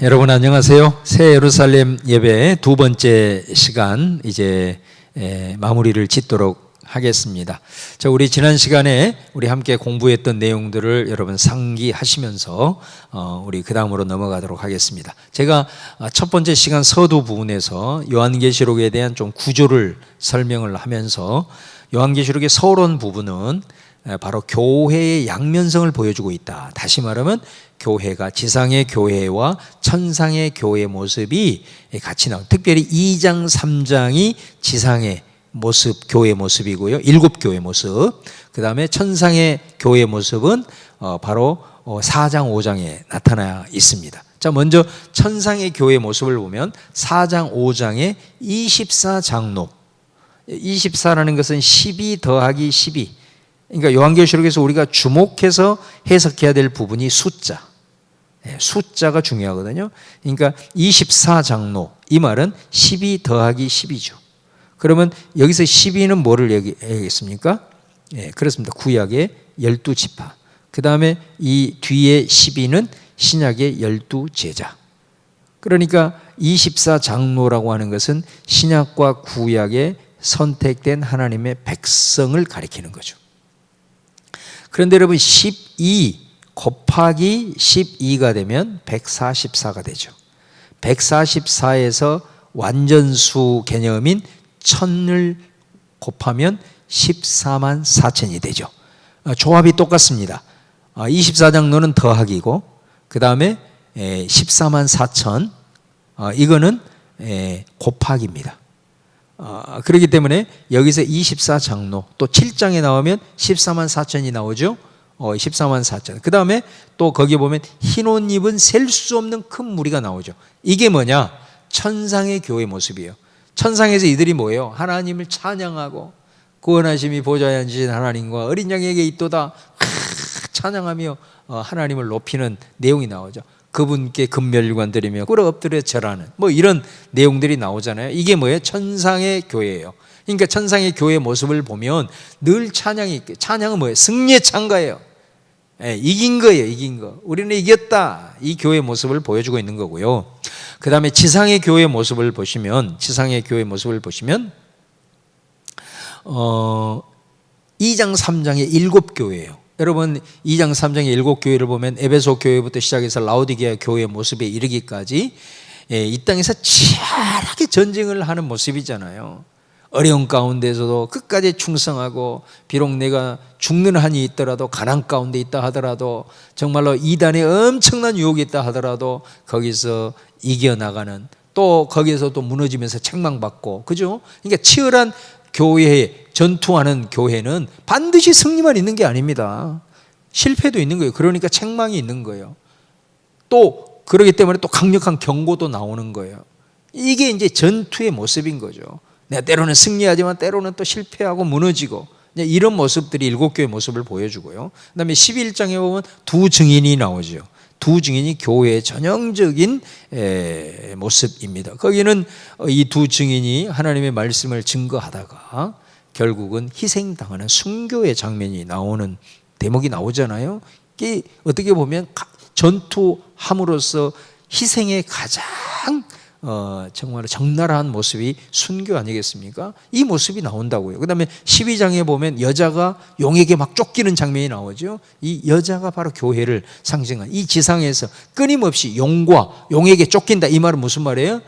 여러분 안녕하세요. 새 예루살렘 예배 두 번째 시간 이제 마무리를 짓도록 하겠습니다. 자, 우리 지난 시간에 우리 함께 공부했던 내용들을 여러분 상기하시면서 우리 그 다음으로 넘어가도록 하겠습니다. 제가 첫 번째 시간 서두 부분에서 요한계시록에 대한 좀 구조를 설명을 하면서 요한계시록의 서론 부분은 바로 교회의 양면성을 보여주고 있다. 다시 말하면 교회가 지상의 교회와 천상의 교회의 모습이 같이 나온, 특별히 2장 3장이 지상의 모습, 교회의 모습이고요, 7교회의 모습. 그 다음에 천상의 교회의 모습은 바로 4장 5장에 나타나 있습니다. 자, 먼저 천상의 교회의 모습을 보면 4장 5장에 24장로, 24라는 것은 12 더하기 12, 그러니까 요한계시록에서 우리가 주목해서 해석해야 될 부분이 숫자가 중요하거든요. 그러니까 24장로, 이 말은 12 더하기 10이죠. 그러면 여기서 12는 뭐를 얘기하겠습니까? 그렇습니다. 구약의 12지파. 그 다음에 이 뒤에 12는 신약의 12제자. 그러니까 24장로라고 하는 것은 신약과 구약의 선택된 하나님의 백성을 가리키는 거죠. 그런데 여러분 12 곱하기 12가 되면 144가 되죠. 144에서 완전수 개념인 1000을 곱하면 14만 4천이 되죠. 조합이 똑같습니다. 24장로는 더하기고 그 다음에 14만 4천, 이거는 곱하기입니다. 그렇기 때문에 여기서 24장로, 또 7장에 나오면 14만 4천이 나오죠. 14만 4천. 그 다음에 또 거기 보면 흰 옷 입은 셀 수 없는 큰 무리가 나오죠. 이게 뭐냐? 천상의 교회 모습이에요. 천상에서 이들이 뭐예요? 하나님을 찬양하고 구원하심이 보좌에 앉으신 하나님과 어린 양에게 있도다 찬양하며 하나님을 높이는 내용이 나오죠. 그분께 금멸관 드리며 꿇어 엎드려 절하는 이런 내용들이 나오잖아요. 이게 뭐예요? 천상의 교회예요. 그러니까 천상의 교회의 모습을 보면 늘 찬양이 있고, 찬양은 뭐예요? 승리의 찬가예요. 이긴 거예요. 이긴 거. 우리는 이겼다. 이 교회의 모습을 보여주고 있는 거고요. 그 다음에 지상의 교회의 모습을 보시면 2장 3장의 7교회예요. 여러분 2장 3장의 7교회를 보면 에베소 교회부터 시작해서 라오디게아 교회의 모습에 이르기까지 이 땅에서 치열하게 전쟁을 하는 모습이잖아요. 어려운 가운데서도 끝까지 충성하고, 비록 내가 죽는 한이 있더라도, 가난 가운데 있다 하더라도, 정말로 이단에 엄청난 유혹이 있다 하더라도 거기서 이겨나가는, 또 거기에서 또 무너지면서 책망받고, 그죠? 그러니까 치열한 교회에 전투하는 교회는 반드시 승리만 있는 게 아닙니다. 실패도 있는 거예요. 그러니까 책망이 있는 거예요. 또 그렇기 때문에 또 강력한 경고도 나오는 거예요. 이게 이제 전투의 모습인 거죠. 내가 때로는 승리하지만 때로는 또 실패하고 무너지고, 이런 모습들이 7교회의 모습을 보여주고요. 그 다음에 11장에 보면 두 증인이 나오죠. 두 증인이 교회의 전형적인 모습입니다. 거기는 이 두 증인이 하나님의 말씀을 증거하다가 결국은 희생당하는 순교의 장면이 나오는 대목이 나오잖아요. 이게 어떻게 보면 전투함으로써 희생의 가장 정말 적나라한 모습이 순교 아니겠습니까? 이 모습이 나온다고요. 그 다음에 12장에 보면 여자가 용에게 막 쫓기는 장면이 나오죠. 이 여자가 바로 교회를 상징한, 이 지상에서 끊임없이 용에게 쫓긴다. 이 말은 무슨 말이에요?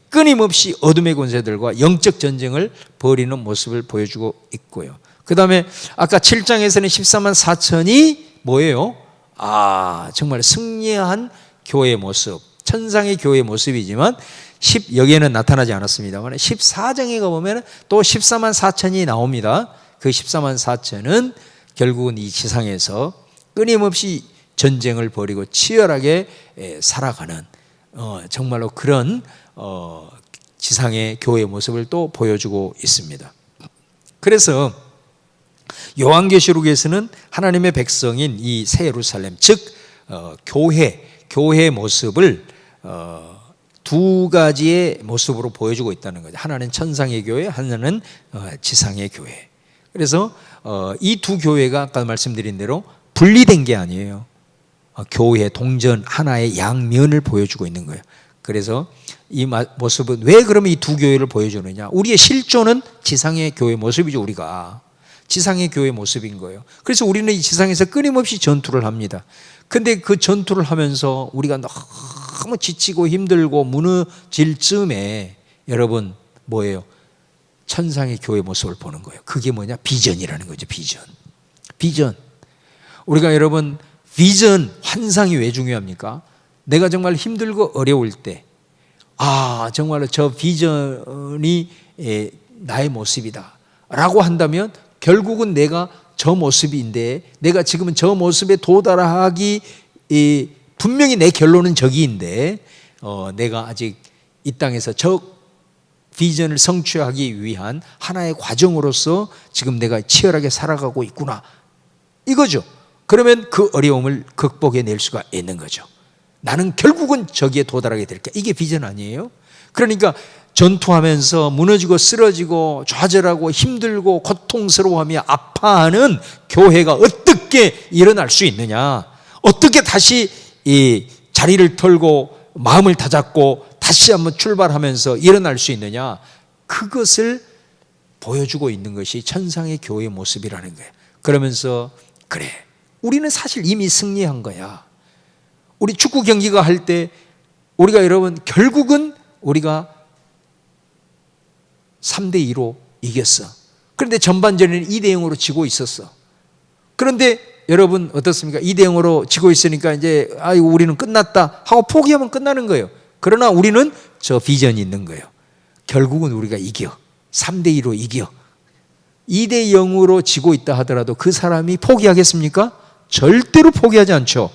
끊임없이 어둠의 권세들과 영적 전쟁을 벌이는 모습을 보여주고 있고요. 그 다음에 아까 7장에서는 14만 4천이 뭐예요? 정말 승리한 교회의 모습, 천상의 교회의 모습이지만 여기에는 나타나지 않았습니다만 14장에 가보면 또 14만 4천이 나옵니다. 그 14만 4천은 결국은 이 지상에서 끊임없이 전쟁을 벌이고 치열하게 살아가는 정말로 그런 지상의 교회의 모습을 또 보여주고 있습니다. 그래서 요한계시록에서는 하나님의 백성인 이 새 예루살렘, 즉 교회의 모습을 두 가지의 모습으로 보여주고 있다는 거죠. 하나는 천상의 교회, 하나는 지상의 교회. 그래서 이 두 교회가 아까 말씀드린 대로 분리된 게 아니에요. 교회 동전 하나의 양면을 보여주고 있는 거예요. 그래서 이 모습은 왜 그러면 이 두 교회를 보여주느냐? 우리의 실존은 지상의 교회 모습이죠. 우리가 지상의 교회 모습인 거예요. 그래서 우리는 이 지상에서 끊임없이 전투를 합니다. 근데 그 전투를 하면서 우리가 너무 지치고 힘들고 무너질 즈음에 여러분 뭐예요? 천상의 교회 모습을 보는 거예요. 그게 뭐냐? 비전이라는 거죠. 비전. 우리가 여러분 비전, 환상이 왜 중요합니까? 내가 정말 힘들고 어려울 때 정말로 저 비전이 나의 모습이다 라고 한다면 결국은 내가 저 모습인데, 내가 지금은 저 모습에 도달하기 분명히 내 결론은 저기인데 내가 아직 이 땅에서 저 비전을 성취하기 위한 하나의 과정으로서 지금 내가 치열하게 살아가고 있구나 이거죠. 그러면 그 어려움을 극복해낼 수가 있는 거죠. 나는 결국은 저기에 도달하게 될까? 이게 비전 아니에요? 그러니까 전투하면서 무너지고 쓰러지고 좌절하고 힘들고 고통스러워하며 아파하는 교회가 어떻게 일어날 수 있느냐? 어떻게 다시 이 자리를 털고 마음을 다잡고 다시 한번 출발하면서 일어날 수 있느냐? 그것을 보여주고 있는 것이 천상의 교회의 모습이라는 거예요. 그러면서 그래, 우리는 사실 이미 승리한 거야. 우리 축구 경기가 할 때 우리가 여러분 결국은 우리가 3대2로 이겼어. 그런데 전반전에는 2대0으로 지고 있었어. 그런데 여러분 어떻습니까? 2대0으로 지고 있으니까 이제 우리는 끝났다 하고 포기하면 끝나는 거예요. 그러나 우리는 저 비전이 있는 거예요. 결국은 우리가 이겨. 3대2로 이겨. 2대0으로 지고 있다 하더라도 그 사람이 포기하겠습니까? 절대로 포기하지 않죠.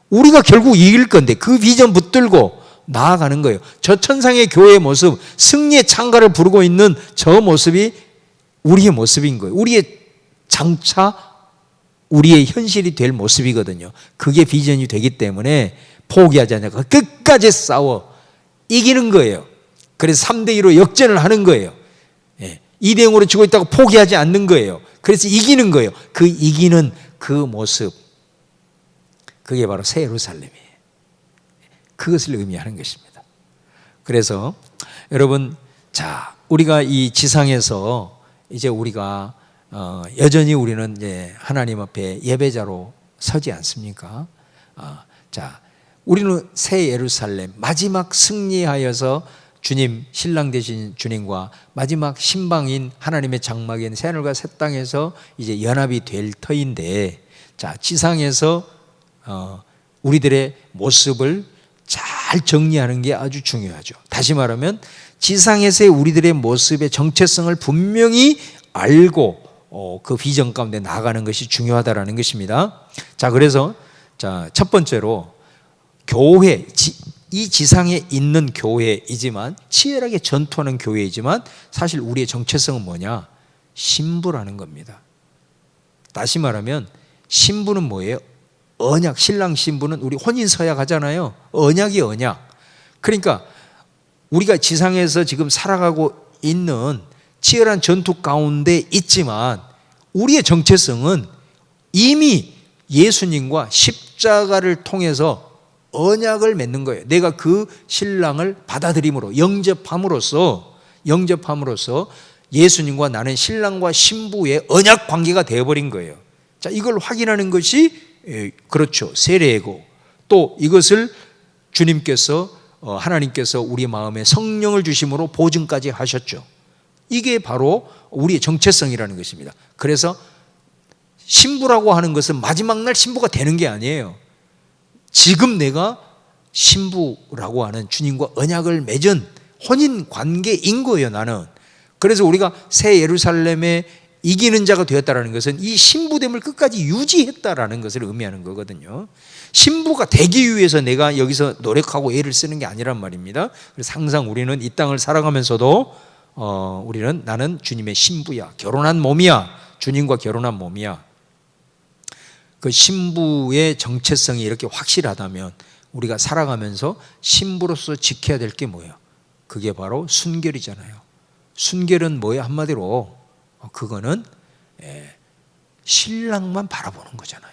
우리가 결국 이길 건데 그 비전 붙들고 나아가는 거예요. 저 천상의 교회의 모습, 승리의 창가를 부르고 있는 저 모습이 우리의 모습인 거예요. 우리의 장차 우리의 현실이 될 모습이거든요. 그게 비전이 되기 때문에 포기하지 않고 끝까지 싸워 이기는 거예요. 그래서 3대2로 역전을 하는 거예요. 2대0으로 지고 있다고 포기하지 않는 거예요. 그래서 이기는 거예요. 그 이기는 그 모습, 그게 바로 새 예루살렘이에요. 그것을 의미하는 것입니다. 그래서 여러분, 자, 우리가 이 지상에서 이제 우리가 여전히 우리는 이제 하나님 앞에 예배자로 서지 않습니까? 자, 우리는 새 예루살렘 마지막 승리하여서 주님, 신랑 되신 주님과 마지막 신방인 하나님의 장막인 새하늘과 새 땅에서 이제 연합이 될 터인데, 자, 지상에서 우리들의 모습을 잘 정리하는 게 아주 중요하죠. 다시 말하면 지상에서의 우리들의 모습의 정체성을 분명히 알고 그 비전 가운데 나아가는 것이 중요하다라는 것입니다. 자, 그래서 첫 번째로 교회, 이 지상에 있는 교회이지만 치열하게 전투하는 교회이지만 사실 우리의 정체성은 뭐냐? 신부라는 겁니다. 다시 말하면 신부는 뭐예요? 언약, 신랑 신부는 우리 혼인 서약 하잖아요. 언약이 언약. 그러니까 우리가 지상에서 지금 살아가고 있는 치열한 전투 가운데 있지만 우리의 정체성은 이미 예수님과 십자가를 통해서 언약을 맺는 거예요. 내가 그 신랑을 받아들임으로 영접함으로써 예수님과 나는 신랑과 신부의 언약 관계가 되어버린 거예요. 자, 이걸 확인하는 것이 그렇죠. 세례고, 또 이것을 주님께서 하나님께서 우리 마음에 성령을 주심으로 보증까지 하셨죠. 이게 바로 우리의 정체성이라는 것입니다. 그래서 신부라고 하는 것은 마지막 날 신부가 되는 게 아니에요. 지금 내가 신부라고 하는 주님과 언약을 맺은 혼인 관계인 거예요, 나는. 그래서 우리가 새 예루살렘에 이기는 자가 되었다는 것은 이 신부됨을 끝까지 유지했다라는 것을 의미하는 거거든요. 신부가 되기 위해서 내가 여기서 노력하고 애를 쓰는 게 아니란 말입니다. 그래서 항상 우리는 이 땅을 살아가면서도 우리는 나는 주님의 신부야, 결혼한 몸이야, 주님과 결혼한 몸이야. 그 신부의 정체성이 이렇게 확실하다면 우리가 살아가면서 신부로서 지켜야 될 게 뭐예요? 그게 바로 순결이잖아요. 순결은 뭐예요? 한마디로 그거는 신랑만 바라보는 거잖아요.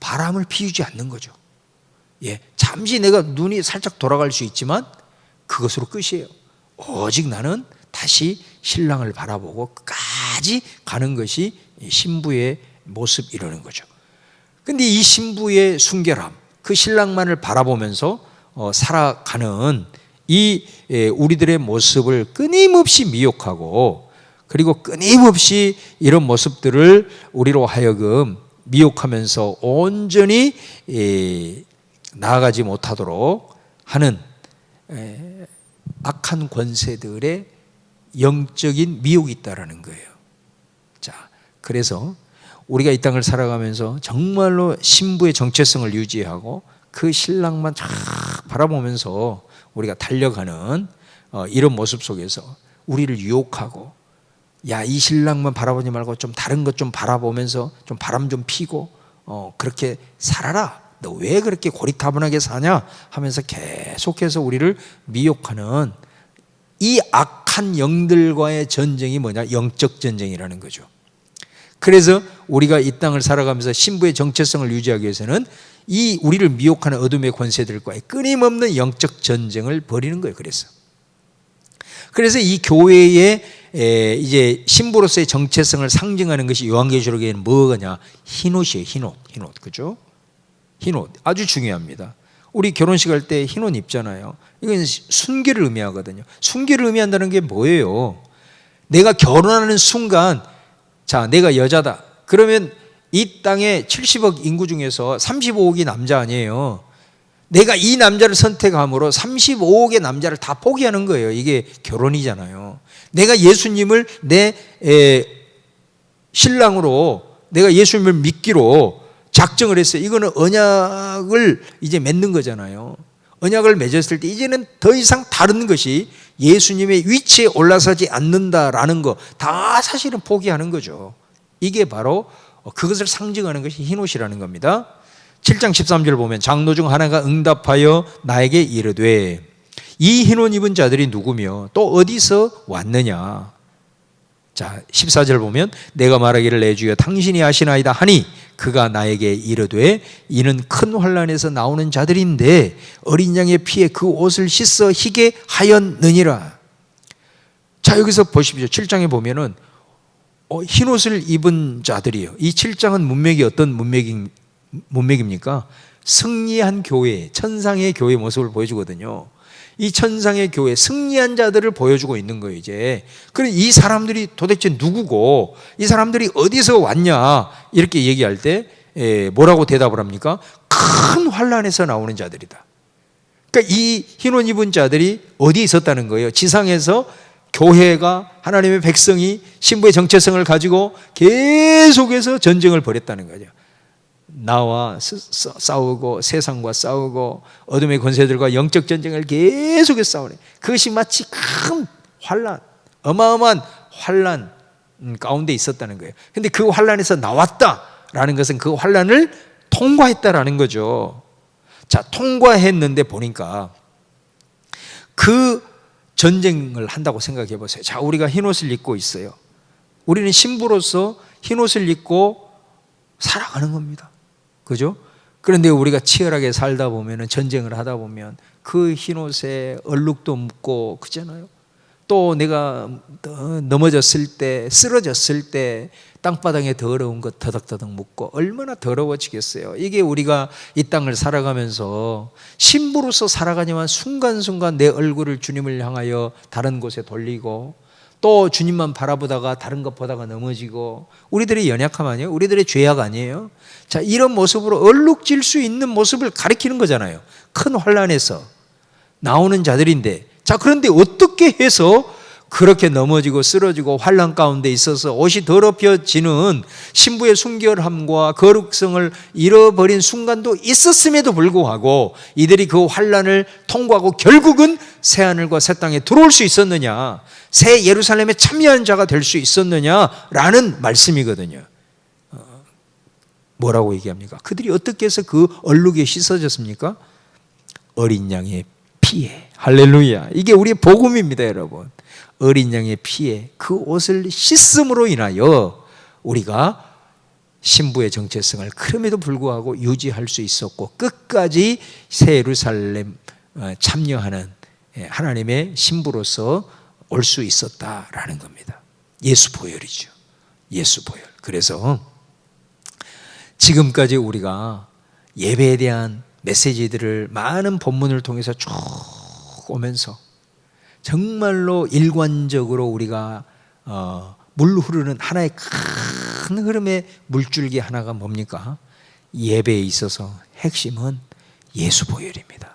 바람을 피우지 않는 거죠. 예, 잠시 내가 눈이 살짝 돌아갈 수 있지만 그것으로 끝이에요. 오직 나는 다시 신랑을 바라보고 끝까지 가는 것이 신부의 모습 이러는 거죠. 근데 이 신부의 순결함, 그 신랑만을 바라보면서 살아가는 이 우리들의 모습을 끊임없이 미혹하고, 그리고 끊임없이 이런 모습들을 우리로 하여금 미혹하면서 온전히 나아가지 못하도록 하는 악한 권세들의 영적인 미혹이 있다라는 거예요. 자, 그래서 우리가 이 땅을 살아가면서 정말로 신부의 정체성을 유지하고 그 신랑만 쫙 바라보면서 우리가 달려가는 이런 모습 속에서 우리를 유혹하고, 야, 이 신랑만 바라보지 말고 좀 다른 것 좀 바라보면서 좀 바람 좀 피고 그렇게 살아라, 너 왜 그렇게 고리타분하게 사냐 하면서 계속해서 우리를 미혹하는 이 악한 영들과의 전쟁이 뭐냐? 영적 전쟁이라는 거죠. 그래서 우리가 이 땅을 살아가면서 신부의 정체성을 유지하기 위해서는 이 우리를 미혹하는 어둠의 권세들과의 끊임없는 영적 전쟁을 벌이는 거예요. 그래서 이 교회의 이제 신부로서의 정체성을 상징하는 것이 요한계시록에는 뭐가냐? 흰옷이에요. 흰옷. 그죠? 흰옷 아주 중요합니다. 우리 결혼식 할 때 흰옷 입잖아요. 이건 순결을 의미하거든요. 순결을 의미한다는 게 뭐예요? 내가 결혼하는 순간, 자, 내가 여자다. 그러면 이 땅에 70억 인구 중에서 35억이 남자 아니에요. 내가 이 남자를 선택함으로 35억의 남자를 다 포기하는 거예요. 이게 결혼이잖아요. 내가 예수님을 내 신랑으로, 내가 예수님을 믿기로 작정을 했어요. 이거는 언약을 이제 맺는 거잖아요. 언약을 맺었을 때 이제는 더 이상 다른 것이 예수님의 위치에 올라서지 않는다라는 거 다 사실은 포기하는 거죠. 이게 바로 그것을 상징하는 것이 흰옷이라는 겁니다. 7장 13절 보면 장로 중 하나가 응답하여 나에게 이르되 이 흰옷 입은 자들이 누구며 또 어디서 왔느냐. 자, 14절 보면 내가 말하기를 내 주여 당신이 아시나이다 하니 그가 나에게 이르되 이는 큰 환난에서 나오는 자들인데 어린 양의 피에 그 옷을 씻어 희게 하였느니라. 자, 여기서 보십시오. 7장에 보면은 흰옷을 입은 자들이요. 이 7장은 문맥이 어떤 문맥입니까? 승리한 교회, 천상의 교회 모습을 보여주거든요. 이 천상의 교회, 승리한 자들을 보여주고 있는 거예요, 이제. 그럼 이 사람들이 도대체 누구고, 이 사람들이 어디서 왔냐, 이렇게 얘기할 때, 뭐라고 대답을 합니까? 큰 환난에서 나오는 자들이다. 그러니까 이 흰옷 입은 자들이 어디에 있었다는 거예요? 지상에서 교회가, 하나님의 백성이 신부의 정체성을 가지고 계속해서 전쟁을 벌였다는 거죠. 나와 싸우고 세상과 싸우고 어둠의 권세들과 영적 전쟁을 계속해서 싸우네. 그것이 마치 큰 환난, 어마어마한 환난 가운데 있었다는 거예요. 근데 그 환난에서 나왔다라는 것은 그 환난을 통과했다라는 거죠. 자, 통과했는데 보니까 그 전쟁을 한다고 생각해 보세요. 자, 우리가 흰옷을 입고 있어요. 우리는 신부로서 흰옷을 입고 살아가는 겁니다. 그죠? 그런데 우리가 치열하게 살다 보면, 전쟁을 하다 보면 그 흰옷에 얼룩도 묻고 그잖아요. 또 내가 넘어졌을 때, 쓰러졌을 때 땅바닥에 더러운 것 더덕더덕 묻고 얼마나 더러워지겠어요. 이게 우리가 이 땅을 살아가면서 신부로서 살아가지만 순간순간 내 얼굴을 주님을 향하여 다른 곳에 돌리고 또 주님만 바라보다가 다른 것 보다가 넘어지고, 우리들의 연약함 아니에요? 우리들의 죄악 아니에요? 자, 이런 모습으로 얼룩질 수 있는 모습을 가리키는 거잖아요. 큰 환난에서 나오는 자들인데, 자, 그런데 어떻게 해서 그렇게 넘어지고 쓰러지고 환난 가운데 있어서 옷이 더럽혀지는 신부의 순결함과 거룩성을 잃어버린 순간도 있었음에도 불구하고 이들이 그 환난을 통과하고 결국은 새하늘과 새 땅에 들어올 수 있었느냐, 새 예루살렘에 참여한 자가 될 수 있었느냐라는 말씀이거든요. 뭐라고 얘기합니까? 그들이 어떻게 해서 그 얼룩에 씻어졌습니까? 어린 양의 피에. 할렐루야. 이게 우리의 복음입니다, 여러분. 어린 양의 피에 그 옷을 씻음으로 인하여 우리가 신부의 정체성을 그럼에도 불구하고 유지할 수 있었고 끝까지 새 예루살렘 참여하는 하나님의 신부로서 올 수 있었다라는 겁니다. 예수 보혈이죠. 예수 보혈. 그래서 지금까지 우리가 예배에 대한 메시지들을 많은 본문을 통해서 쭉 오면서 정말로 일관적으로 우리가 물 흐르는 하나의 큰 흐름의 물줄기 하나가 뭡니까? 예배에 있어서 핵심은 예수 보혈입니다.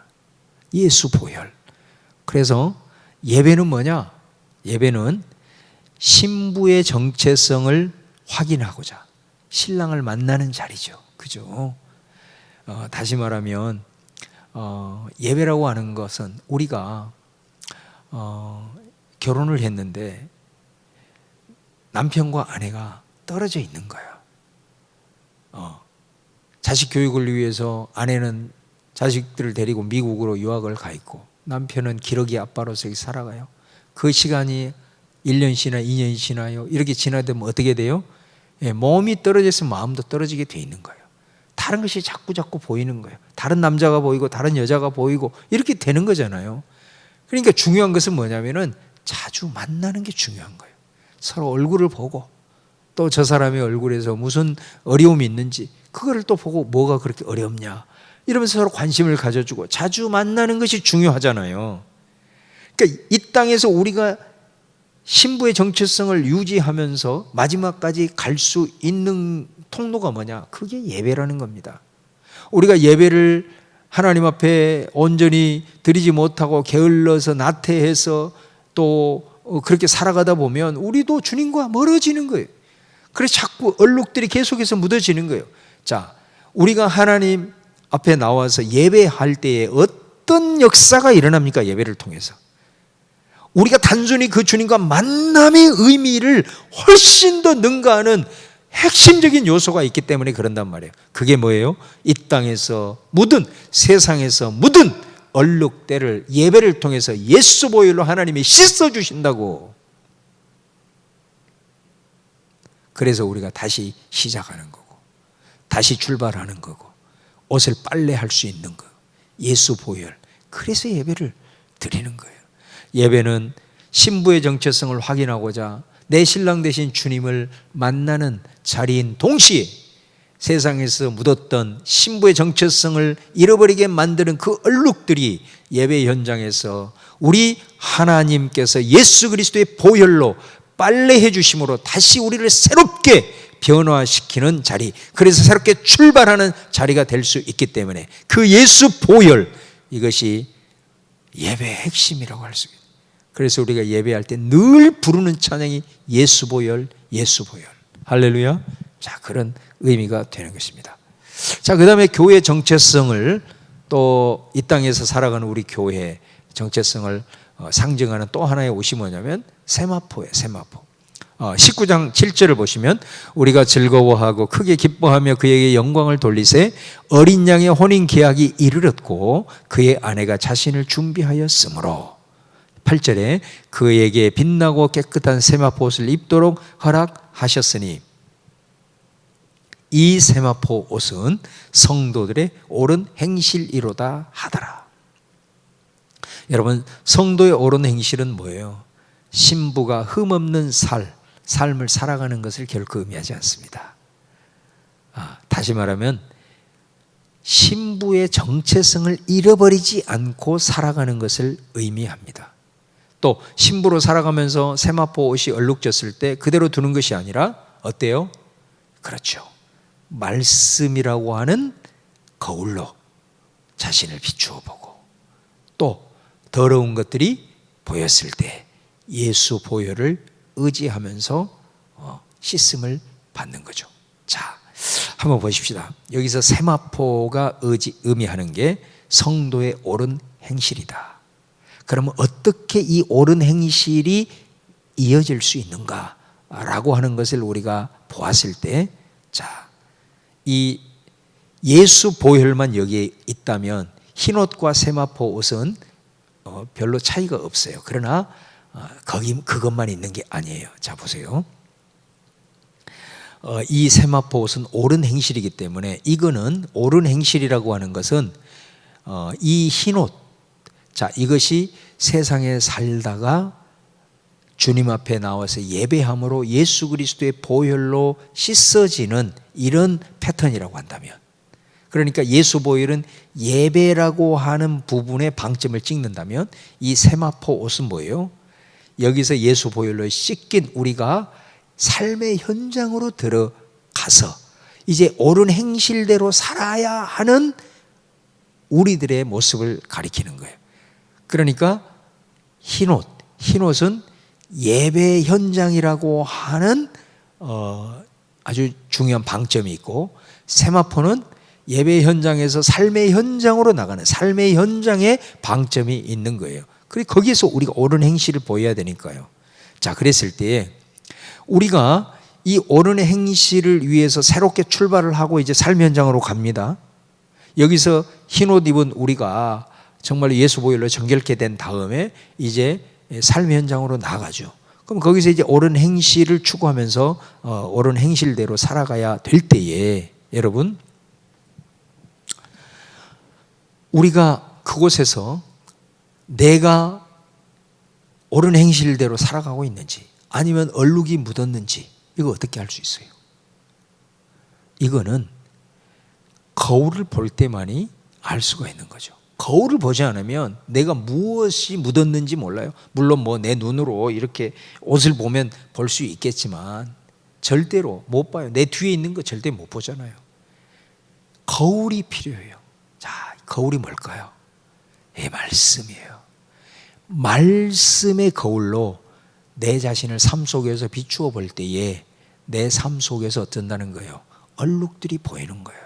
예수 보혈. 그래서 예배는 뭐냐? 예배는 신부의 정체성을 확인하고자 신랑을 만나는 자리죠. 그죠? 다시 말하면 예배라고 하는 것은 우리가 결혼을 했는데 남편과 아내가 떨어져 있는 거예요. 자식 교육을 위해서 아내는 자식들을 데리고 미국으로 유학을 가 있고 남편은 기러기 아빠로서 살아가요. 그 시간이 1년 지나 2년이 지나요. 이렇게 지나되면 어떻게 돼요? 몸이 떨어져 있으면 마음도 떨어지게 돼 있는 거예요. 다른 것이 자꾸 보이는 거예요. 다른 남자가 보이고 다른 여자가 보이고 이렇게 되는 거잖아요. 그러니까 중요한 것은 뭐냐면은 자주 만나는 게 중요한 거예요. 서로 얼굴을 보고 또 저 사람의 얼굴에서 무슨 어려움이 있는지 그거를 또 보고 뭐가 그렇게 어렵냐 이러면서 서로 관심을 가져주고 자주 만나는 것이 중요하잖아요. 그러니까 이 땅에서 우리가 신부의 정체성을 유지하면서 마지막까지 갈 수 있는 통로가 뭐냐? 그게 예배라는 겁니다. 우리가 예배를 하나님 앞에 온전히 드리지 못하고 게을러서 나태해서 또 그렇게 살아가다 보면 우리도 주님과 멀어지는 거예요. 그래서 자꾸 얼룩들이 계속해서 묻어지는 거예요. 자, 우리가 하나님 앞에 나와서 예배할 때에 어떤 역사가 일어납니까? 예배를 통해서. 우리가 단순히 그 주님과 만남의 의미를 훨씬 더 능가하는 핵심적인 요소가 있기 때문에 그런단 말이에요. 그게 뭐예요? 이 땅에서 묻은, 세상에서 묻은 얼룩들을 예배를 통해서 예수 보혈로 하나님이 씻어주신다고. 그래서 우리가 다시 시작하는 거고 다시 출발하는 거고 옷을 빨래할 수 있는 거. 예수 보혈. 그래서 예배를 드리는 거예요. 예배는 신부의 정체성을 확인하고자 내 신랑 되신 주님을 만나는 자리인 동시에 세상에서 묻었던 신부의 정체성을 잃어버리게 만드는 그 얼룩들이 예배 현장에서 우리 하나님께서 예수 그리스도의 보혈로 빨래해 주심으로 다시 우리를 새롭게 변화시키는 자리, 그래서 새롭게 출발하는 자리가 될 수 있기 때문에 그 예수 보혈, 이것이 예배의 핵심이라고 할 수 있어요. 그래서 우리가 예배할 때 늘 부르는 찬양이 예수 보혈, 예수 보혈. 할렐루야. 자, 그런 의미가 되는 것입니다. 자, 그 다음에 교회 정체성을 또 이 땅에서 살아가는 우리 교회의 정체성을 상징하는 또 하나의 옷이 뭐냐면 세마포예요. 세마포. 19장 7절을 보시면 우리가 즐거워하고 크게 기뻐하며 그에게 영광을 돌리세 어린 양의 혼인 계약이 이르렀고 그의 아내가 자신을 준비하였으므로 8절에 그에게 빛나고 깨끗한 세마포 옷을 입도록 허락하셨으니 이 세마포 옷은 성도들의 옳은 행실이로다 하더라. 여러분, 성도의 옳은 행실은 뭐예요? 신부가 흠없는 삶을 살아가는 것을 결코 의미하지 않습니다. 다시 말하면 신부의 정체성을 잃어버리지 않고 살아가는 것을 의미합니다. 또 신부로 살아가면서 세마포 옷이 얼룩졌을 때 그대로 두는 것이 아니라 어때요? 그렇죠. 말씀이라고 하는 거울로 자신을 비추어 보고 또 더러운 것들이 보였을 때 예수 보혈을 의지하면서 씻음을 받는 거죠. 자, 한번 보십시다. 여기서 세마포가 의미하는 게 성도의 옳은 행실이다. 그러면 어떻게 이 옳은 행실이 이어질 수 있는가라고 하는 것을 우리가 보았을 때, 자, 이 예수 보혈만 여기에 있다면 흰옷과 세마포 옷은 별로 차이가 없어요. 그러나 그것만 있는 게 아니에요. 자, 보세요. 이 세마포 옷은 옳은 행실이기 때문에 이거는 옳은 행실이라고 하는 것은 이 흰옷, 자 이것이 세상에 살다가 주님 앞에 나와서 예배함으로 예수 그리스도의 보혈로 씻어지는 이런 패턴이라고 한다면, 그러니까 예수 보혈은 예배라고 하는 부분에 방점을 찍는다면 이 세마포 옷은 뭐예요? 여기서 예수 보혈로 씻긴 우리가 삶의 현장으로 들어가서 이제 옳은 행실대로 살아야 하는 우리들의 모습을 가리키는 거예요. 그러니까 흰옷은 예배 현장이라고 하는 아주 중요한 방점이 있고, 세마포는 예배 현장에서 삶의 현장으로 나가는 삶의 현장에 방점이 있는 거예요. 그리고 거기에서 우리가 옳은 행실을 보여야 되니까요. 자, 그랬을 때 우리가 이 옳은 행실을 위해서 새롭게 출발을 하고 이제 삶 현장으로 갑니다. 여기서 흰옷 입은 우리가 정말 예수 보혈로 정결케 된 다음에 이제 삶 현장으로 나가죠. 그럼 거기서 이제 옳은 행실을 추구하면서 옳은 행실대로 살아가야 될 때에 여러분, 우리가 그곳에서 내가 옳은 행실대로 살아가고 있는지 아니면 얼룩이 묻었는지 이거 어떻게 알 수 있어요? 이거는 거울을 볼 때만이 알 수가 있는 거죠. 거울을 보지 않으면 내가 무엇이 묻었는지 몰라요. 물론 뭐 내 눈으로 이렇게 옷을 보면 볼 수 있겠지만 절대로 못 봐요. 내 뒤에 있는 거 절대 못 보잖아요. 거울이 필요해요. 자, 거울이 뭘까요? 말씀이에요. 말씀의 거울로 내 자신을 삶 속에서 비추어 볼 때에 내 삶 속에서 어쩐다는 거예요? 얼룩들이 보이는 거예요.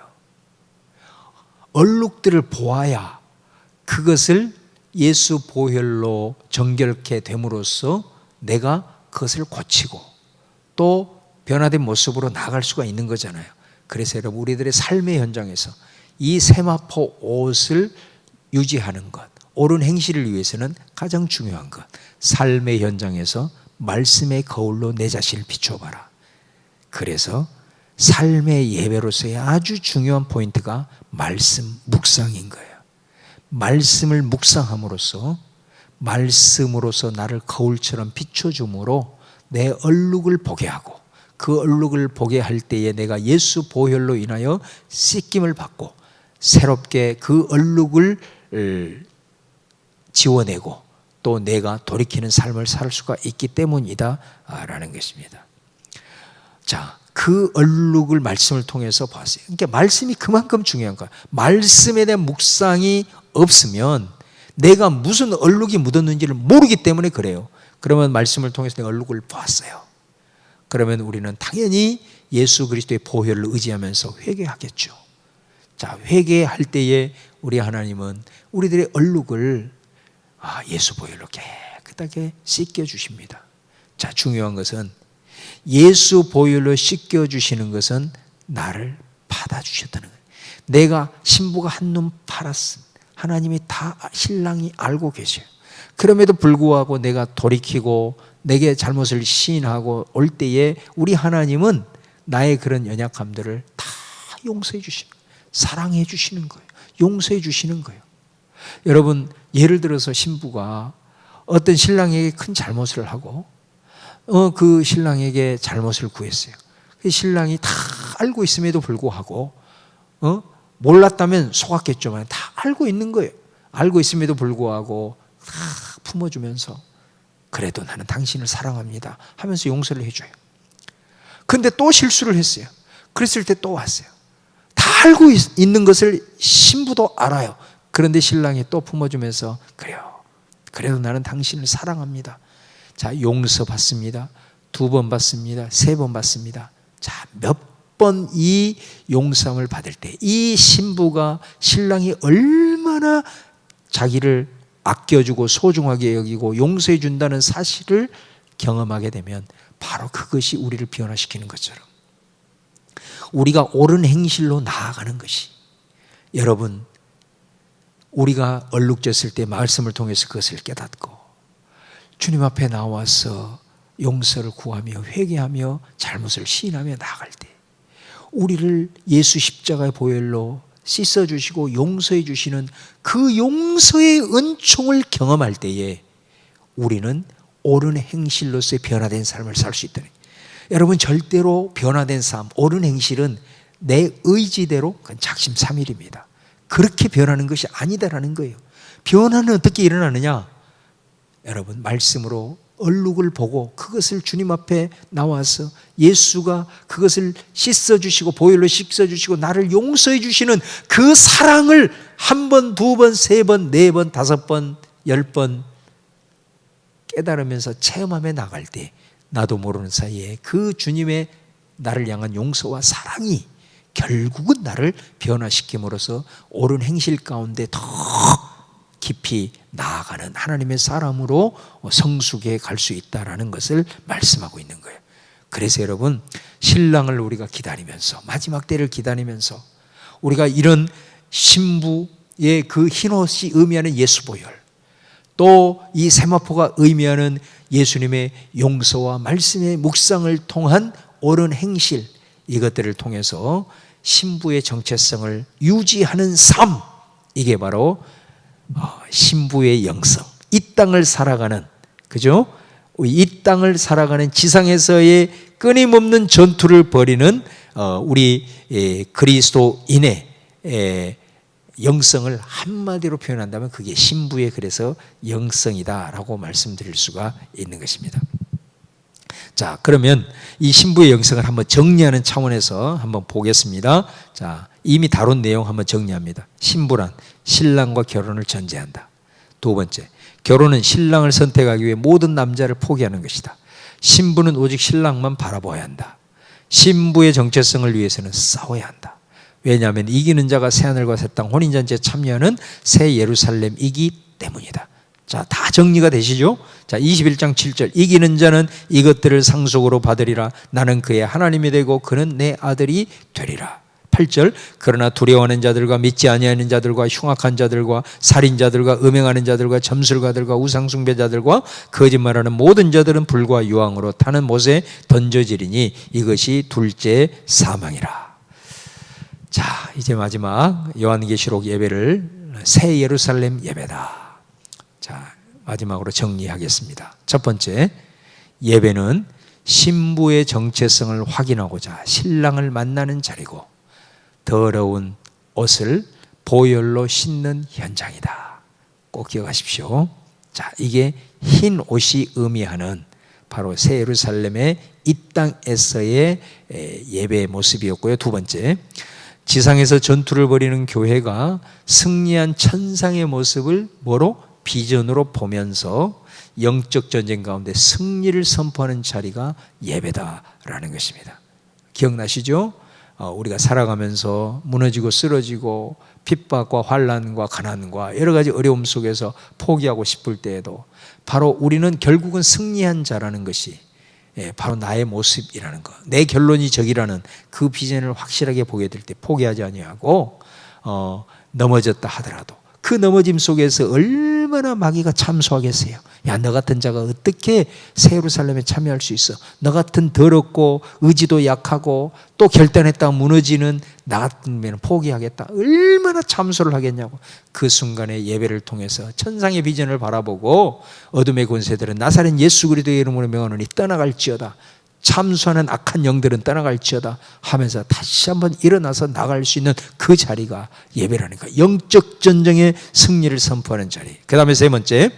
얼룩들을 보아야 그것을 예수 보혈로 정결케 됨으로써 내가 그것을 고치고 또 변화된 모습으로 나아갈 수가 있는 거잖아요. 그래서 여러분, 우리들의 삶의 현장에서 이 세마포 옷을 유지하는 것, 옳은 행실을 위해서는 가장 중요한 것, 삶의 현장에서 말씀의 거울로 내 자신을 비춰봐라. 그래서 삶의 예배로서의 아주 중요한 포인트가 말씀 묵상인 거예요. 말씀을 묵상함으로써 말씀으로서 나를 거울처럼 비춰줌으로 내 얼룩을 보게 하고, 그 얼룩을 보게 할 때에 내가 예수 보혈로 인하여 씻김을 받고 새롭게 그 얼룩을 지워내고 또 내가 돌이키는 삶을 살 수가 있기 때문이다 라는 것입니다. 자, 그 얼룩을 말씀을 통해서 봤어요. 그러니까 말씀이 그만큼 중요한 거예요. 말씀에 대한 묵상이 없으면 내가 무슨 얼룩이 묻었는지를 모르기 때문에 그래요. 그러면 말씀을 통해서 내가 얼룩을 보았어요. 그러면 우리는 당연히 예수 그리스도의 보혈을 의지하면서 회개하겠죠. 자, 회개할 때에 우리 하나님은 우리들의 얼룩을 예수 보혈로 깨끗하게 씻겨주십니다. 자, 중요한 것은 예수 보혈로 씻겨주시는 것은 나를 받아주셨다는 거예요. 내가 신부가 한눈 팔았음, 하나님이 다 신랑이 알고 계셔요. 그럼에도 불구하고 내가 돌이키고 내게 잘못을 시인하고 올 때에 우리 하나님은 나의 그런 연약함들을 다 용서해 주시는 거예요. 사랑해 주시는 거예요. 용서해 주시는 거예요. 여러분, 예를 들어서 신부가 어떤 신랑에게 큰 잘못을 하고 그 신랑에게 잘못을 구했어요. 그 신랑이 다 알고 있음에도 불구하고 몰랐다면 속았겠지만 다 알고 있는 거예요. 알고 있음에도 불구하고 다 품어주면서 그래도 나는 당신을 사랑합니다 하면서 용서를 해줘요. 근데 또 실수를 했어요. 그랬을 때 또 왔어요. 다 알고 있는 것을 신부도 알아요. 그런데 신랑이 또 품어주면서 그래요, 그래도 나는 당신을 사랑합니다. 자, 용서받습니다. 2번 받습니다. 3번 받습니다. 자, 몇 번 이 용서함을 받을 때 이 신부가 신랑이 얼마나 자기를 아껴주고 소중하게 여기고 용서해 준다는 사실을 경험하게 되면 바로 그것이 우리를 변화시키는 것처럼 우리가 옳은 행실로 나아가는 것이, 여러분, 우리가 얼룩졌을 때 말씀을 통해서 그것을 깨닫고 주님 앞에 나와서 용서를 구하며 회개하며 잘못을 시인하며 나아갈 때, 우리를 예수 십자가의 보혈로 씻어주시고 용서해 주시는 그 용서의 은총을 경험할 때에 우리는 옳은 행실로서의 변화된 삶을 살 수 있다는 거예요. 여러분, 절대로 변화된 삶, 옳은 행실은 내 의지대로 그건 작심삼일입니다. 그렇게 변하는 것이 아니다라는 거예요. 변화는 어떻게 일어나느냐? 여러분, 말씀으로 얼룩을 보고 그것을 주님 앞에 나와서 예수가 그것을 씻어주시고 보혈로 씻어주시고 나를 용서해 주시는 그 사랑을 한 번, 두 번, 세 번, 네 번, 다섯 번, 10번 깨달으면서 체험하며 나갈 때 나도 모르는 사이에 그 주님의 나를 향한 용서와 사랑이 결국은 나를 변화시킴으로써 옳은 행실 가운데 더 깊이 나아가는 하나님의 사람으로 성숙해 갈 수 있다는 것을 말씀하고 있는 거예요. 그래서 여러분, 신랑을 우리가 기다리면서, 마지막 때를 기다리면서 우리가 이런 신부의 그 흰옷이 의미하는 예수 보혈, 또 이 세마포가 의미하는 예수님의 용서와 말씀의 묵상을 통한 옳은 행실, 이것들을 통해서 신부의 정체성을 유지하는 삶, 이게 바로 신부의 영성, 이 땅을 살아가는, 그죠? 이 땅을 살아가는 지상에서의 끊임없는 전투를 벌이는 우리 그리스도인의 영성을 한마디로 표현한다면 그게 신부의 그래서 영성이다라고 말씀드릴 수가 있는 것입니다. 자, 그러면 이 신부의 영성을 한번 정리하는 차원에서 한번 보겠습니다. 자, 이미 다룬 내용 한번 정리합니다. 신부란 신랑과 결혼을 전제한다. 두 번째, 결혼은 신랑을 선택하기 위해 모든 남자를 포기하는 것이다. 신부는 오직 신랑만 바라보아야 한다. 신부의 정체성을 위해서는 싸워야 한다. 왜냐하면 이기는 자가 새하늘과 새 땅 혼인잔치에 참여하는 새 예루살렘이기 때문이다. 자, 다 정리가 되시죠? 자, 21장 7절, 이기는 자는 이것들을 상속으로 받으리라. 나는 그의 하나님이 되고 그는 내 아들이 되리라. 8절, 그러나 두려워하는 자들과 믿지 아니하는 자들과 흉악한 자들과 살인자들과 음행하는 자들과 점술가들과 우상숭배자들과 거짓말하는 모든 자들은 불과 유황으로 타는 못에 던져지리니 이것이 둘째 사망이라. 자, 이제 마지막 요한계시록 예배를 새 예루살렘 예배다. 자, 마지막으로 정리하겠습니다. 첫 번째, 예배는 신부의 정체성을 확인하고자 신랑을 만나는 자리고 더러운 옷을 보혈로 씻는 현장이다. 꼭 기억하십시오. 자, 이게 흰 옷이 의미하는 바로 새 예루살렘의 이 땅에서의 예배의 모습이었고요. 두 번째, 지상에서 전투를 벌이는 교회가 승리한 천상의 모습을 뭐로? 비전으로 보면서 영적 전쟁 가운데 승리를 선포하는 자리가 예배다라는 것입니다. 기억나시죠? 우리가 살아가면서 무너지고 쓰러지고 핍박과 환난과 가난과 여러 가지 어려움 속에서 포기하고 싶을 때에도 바로 우리는 결국은 승리한 자라는 것이 바로 나의 모습이라는 것, 내 결론이 저기라는 그 비전을 확실하게 보게 될 때 포기하지 아니하고 넘어졌다 하더라도 그 넘어짐 속에서 얼마나 마귀가 참소하겠어요. 야, 너 같은 자가 어떻게 새 예루살렘에 참여할 수 있어? 너 같은 더럽고 의지도 약하고 또 결단했다가 무너지는 나 같으면 포기하겠다. 얼마나 참소를 하겠냐고. 그 순간에 예배를 통해서 천상의 비전을 바라보고 어둠의 권세들은 나사렛 예수 그리스도의 이름으로 명하노니 떠나갈지어다. 참수하는 악한 영들은 떠나갈지어다 하면서 다시 한번 일어나서 나갈 수 있는 그 자리가 예배라니까. 영적 전쟁의 승리를 선포하는 자리. 그 다음에 세 번째,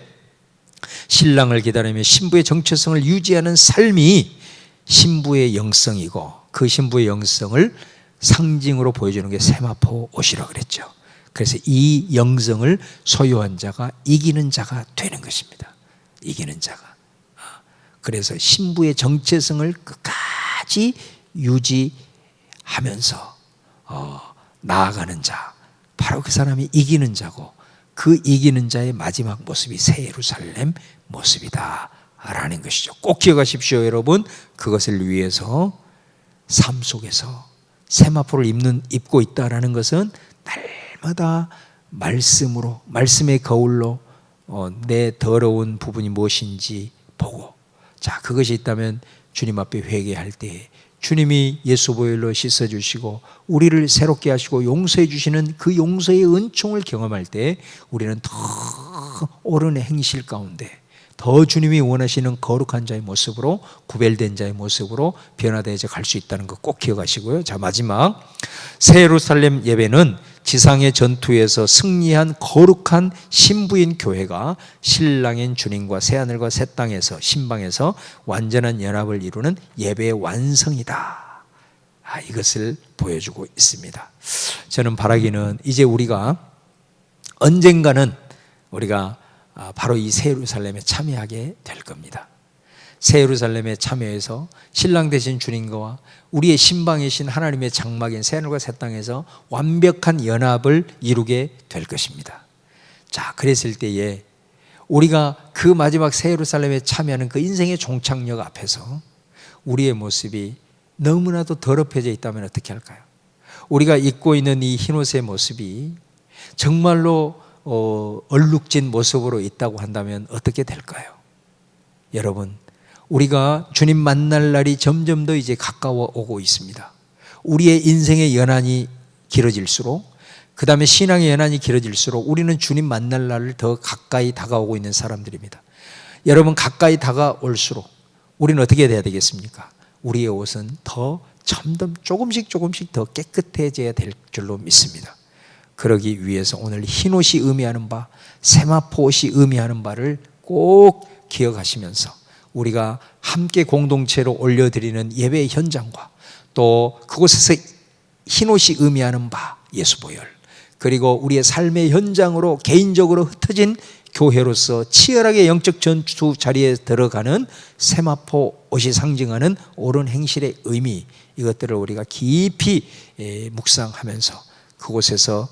신랑을 기다리며 신부의 정체성을 유지하는 삶이 신부의 영성이고 그 신부의 영성을 상징으로 보여주는 게 세마포 옷이라고 그랬죠. 그래서 이 영성을 소유한 자가 이기는 자가 되는 것입니다. 이기는 자가. 그래서 신부의 정체성을 끝까지 유지하면서 나아가는 자, 바로 그 사람이 이기는 자고 그 이기는 자의 마지막 모습이 새 예루살렘 모습이다 라는 것이죠. 꼭 기억하십시오, 여러분. 그것을 위해서 삶 속에서 세마포를 입고 있다라는 것은 날마다 말씀으로, 말씀의 거울로 내 더러운 부분이 무엇인지 보고 자, 그것이 있다면 주님 앞에 회개할 때 주님이 예수 보혈로 씻어주시고 우리를 새롭게 하시고 용서해 주시는 그 용서의 은총을 경험할 때 우리는 더 옳은 행실 가운데 더 주님이 원하시는 거룩한 자의 모습으로, 구별된 자의 모습으로 변화되어져 갈 수 있다는 거 꼭 기억하시고요. 자, 마지막 새 예루살렘 예배는 지상의 전투에서 승리한 거룩한 신부인 교회가 신랑인 주님과 새하늘과 새 땅에서 신방에서 완전한 연합을 이루는 예배의 완성이다. 이것을 보여주고 있습니다. 저는 바라기는 이제 우리가 언젠가는 우리가 바로 이 새 예루살렘에 참여하게 될 겁니다. 새 예루살렘에 참여해서 신랑 되신 주님과 우리의 신방이신 하나님의 장막인 새하늘과 새 땅에서 완벽한 연합을 이루게 될 것입니다. 자, 그랬을 때에 우리가 그 마지막 새 예루살렘에 참여하는 그 인생의 종착역 앞에서 우리의 모습이 너무나도 더럽혀져 있다면 어떻게 할까요? 우리가 입고 있는 이 흰옷의 모습이 정말로 얼룩진 모습으로 있다고 한다면 어떻게 될까요? 여러분, 우리가 주님 만날 날이 점점 더 이제 가까워 오고 있습니다. 우리의 인생의 연한이 길어질수록, 그 다음에 신앙의 연한이 길어질수록 우리는 주님 만날 날을 더 가까이 다가오고 있는 사람들입니다. 여러분, 가까이 다가올수록 우리는 어떻게 돼야 되겠습니까? 우리의 옷은 더 점점 조금씩 더 깨끗해져야 될 줄로 믿습니다. 그러기 위해서 오늘 흰옷이 의미하는 바, 세마포옷이 의미하는 바를 꼭 기억하시면서 우리가 함께 공동체로 올려드리는 예배의 현장과 또 그곳에서 흰옷이 의미하는 바, 예수 보혈, 그리고 우리의 삶의 현장으로 개인적으로 흩어진 교회로서 치열하게 영적 전투 자리에 들어가는 세마포 옷이 상징하는 옳은 행실의 의미, 이것들을 우리가 깊이 묵상하면서 그곳에서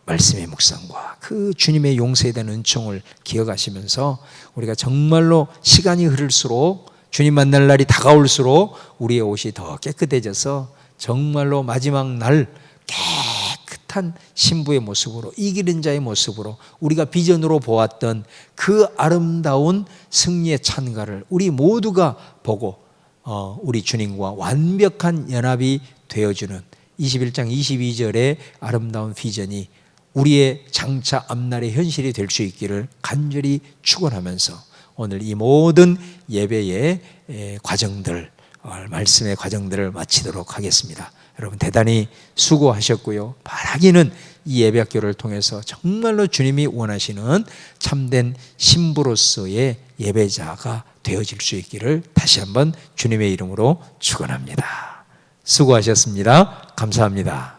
말씀의 묵상과 그 주님의 용서에 대한 은총을 기억하시면서 우리가 정말로 시간이 흐를수록 주님 만날 날이 다가올수록 우리의 옷이 더 깨끗해져서 정말로 마지막 날 깨끗한 신부의 모습으로, 이기는 자의 모습으로 우리가 비전으로 보았던 그 아름다운 승리의 찬가를 우리 모두가 보고 우리 주님과 완벽한 연합이 되어주는 21장 22절의 아름다운 비전이 우리의 장차 앞날의 현실이 될 수 있기를 간절히 축원하면서 오늘 이 모든 예배의 과정들, 말씀의 과정들을 마치도록 하겠습니다. 여러분 대단히 수고하셨고요. 바라기는 이 예배학교를 통해서 정말로 주님이 원하시는 참된 신부로서의 예배자가 되어질 수 있기를 다시 한번 주님의 이름으로 축원합니다. 수고하셨습니다. 감사합니다.